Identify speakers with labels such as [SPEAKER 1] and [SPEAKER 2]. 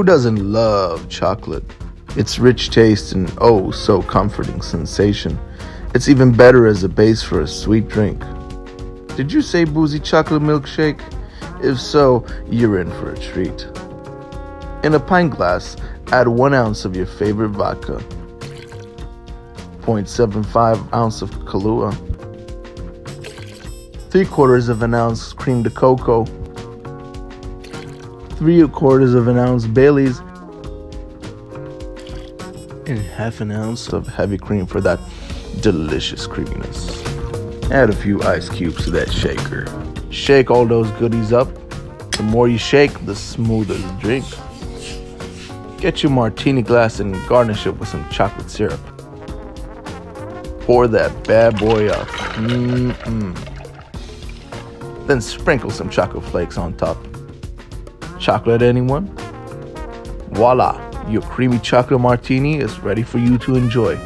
[SPEAKER 1] Who doesn't love chocolate? Its rich taste and oh so comforting sensation. It's even better as a base for a sweet drink. Did you say boozy chocolate milkshake? If so, you're in for a treat. In a pint glass, add 1 ounce of your favorite vodka, 0.75 ounce of Kahlúa, 3/4 of an ounce Creme De Cacao, 3/4 of an ounce Bailey's, and 1/2 ounce of heavy cream for that delicious creaminess. Add a few ice cubes to that shaker. Shake all those goodies up. The more you shake, the smoother the drink. Get your martini glass and garnish it with some chocolate syrup. Pour that bad boy up. Then sprinkle some chocolate flakes on top. Chocolate, anyone? Voila! Your creamy chocolate martini is ready for you to enjoy.